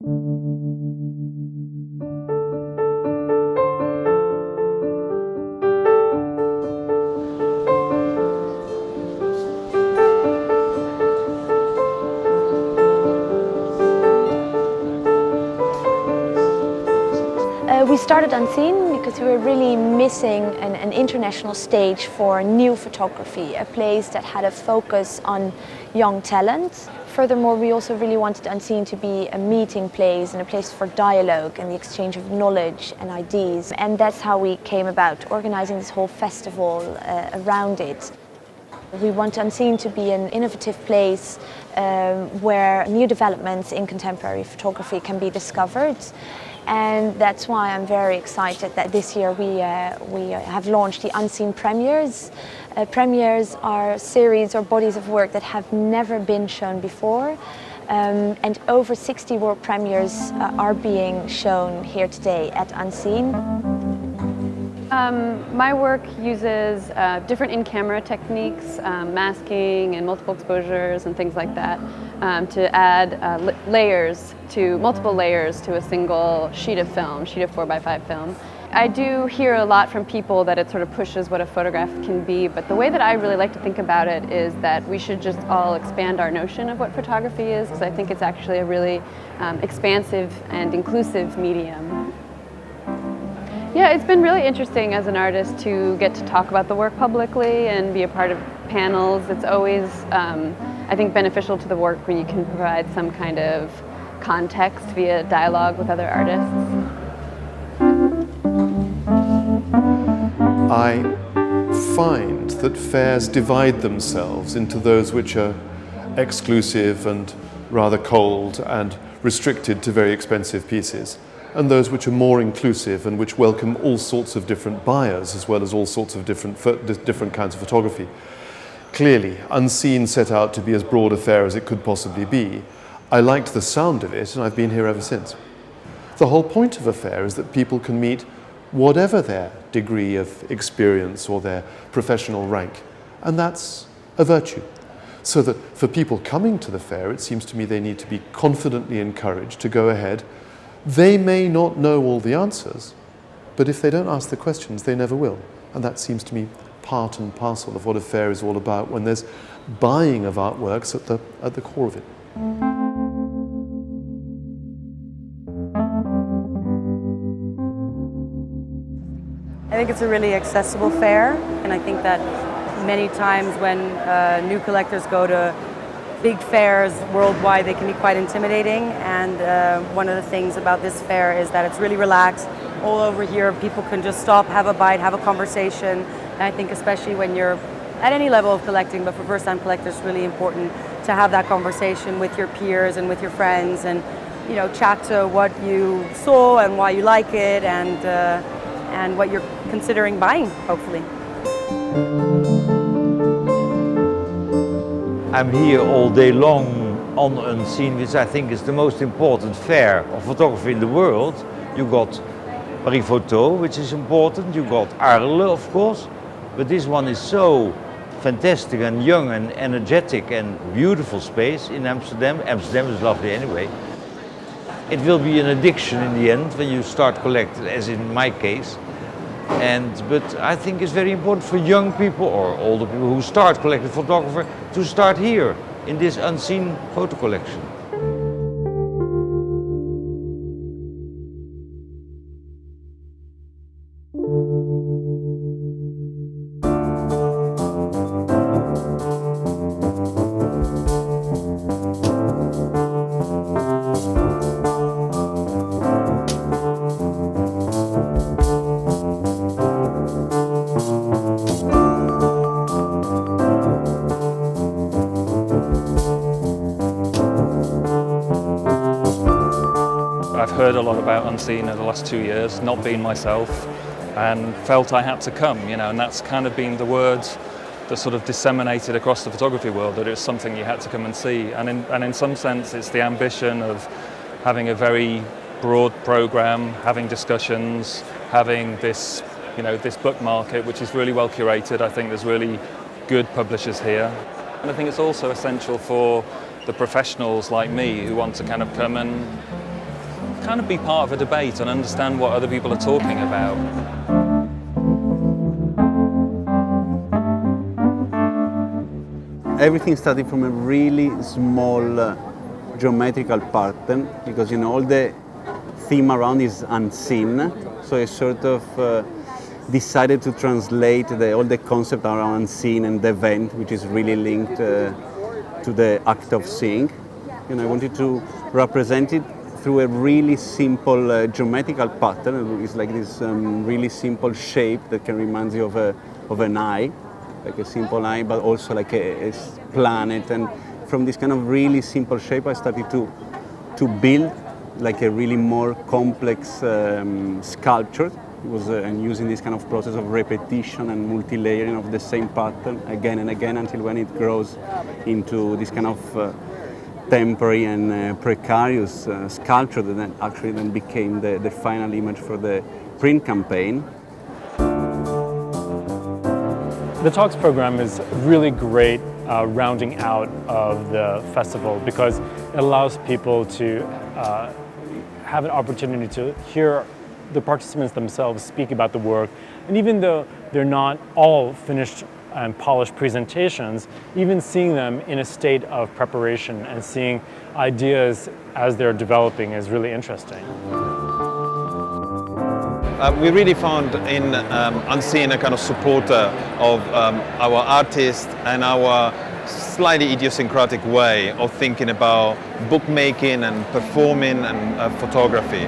We started Unseen because we were really missing an international stage for new photography, a place that had a focus on young talent. Furthermore, we also really wanted Unseen to be a meeting place and a place for dialogue and the exchange of knowledge and ideas. And that's how we came about organizing this whole festival around it. We want Unseen to be an innovative place where new developments in contemporary photography can be discovered. And that's why I'm very excited that this year we have launched the Unseen Premieres. Premieres are series or bodies of work that have never been shown before. And over 60 world premieres are being shown here today at Unseen. My work uses different in-camera techniques, masking and multiple exposures and things like that, to add multiple layers to a single sheet of film, sheet of 4x5 film. I do hear a lot from people that it sort of pushes what a photograph can be, but the way that I really like to think about it is that we should just all expand our notion of what photography is, because I think it's actually a really expansive and inclusive medium. Yeah, it's been really interesting as an artist to get to talk about the work publicly and be a part of panels. It's always, I think, beneficial to the work when you can provide some kind of context via dialogue with other artists. I find that fairs divide themselves into those which are exclusive and rather cold and restricted to very expensive pieces, and those which are more inclusive and which welcome all sorts of different buyers as well as all sorts of different kinds of photography. Clearly, Unseen set out to be as broad a fair as it could possibly be. I liked the sound of it and I've been here ever since. The whole point of a fair is that people can meet whatever their degree of experience or their professional rank, and that's a virtue. So that for people coming to the fair, it seems to me they need to be confidently encouraged to go ahead. They may not know all the answers, but if they don't ask the questions, they never will. And that seems to me part and parcel of what a fair is all about when there's buying of artworks at the core of it. I think it's a really accessible fair, and I think that many times when new collectors go to big fairs worldwide, they can be quite intimidating, and one of the things about this fair is that it's really relaxed. All over here, people can just stop, have a bite, have a conversation, and I think especially when you're at any level of collecting, but for first-time collectors, it's really important to have that conversation with your peers and with your friends, and chat to what you saw and why you like it, and what you're considering buying, hopefully. I'm here all day long on Unseen, which I think is the most important fair of photography in the world. You got Paris Photo, which is important. You got Arles, of course, but this one is so fantastic and young and energetic and beautiful space in Amsterdam. Amsterdam is lovely anyway. It will be an addiction in the end when you start collecting, as in my case. But I think it's very important for young people or older people who start collecting photography to start here in this Unseen photo collection. I've heard a lot about Unseen over the last 2 years, not been myself, and felt I had to come, and that's kind of been the words that sort of disseminated across the photography world, that it was something you had to come and see. And in some sense, it's the ambition of having a very broad program, having discussions, having this, this book market, which is really well curated. I think there's really good publishers here. And I think it's also essential for the professionals like me who want to kind of come and kind of be part of a debate and understand what other people are talking about. Everything started from a really small geometrical pattern, because all the theme around is unseen, so I sort of decided to translate all the concept around unseen and the event, which is really linked to the act of seeing. I wanted to represent it through a really simple geometrical pattern. It's like this really simple shape that can remind you of an eye, like a simple eye, but also like a planet. And from this kind of really simple shape, I started to build like a really more complex sculpture. It was using this kind of process of repetition and multi-layering of the same pattern again and again, until when it grows into this kind of temporary and precarious sculpture that then actually became the final image for the print campaign. The Talks program is really great rounding out of the festival, because it allows people to have an opportunity to hear the participants themselves speak about the work. And even though they're not all finished and polished presentations, even seeing them in a state of preparation and seeing ideas as they're developing is really interesting. We really found in Unseen a kind of supporter of our artists and our slightly idiosyncratic way of thinking about bookmaking and performing and photography.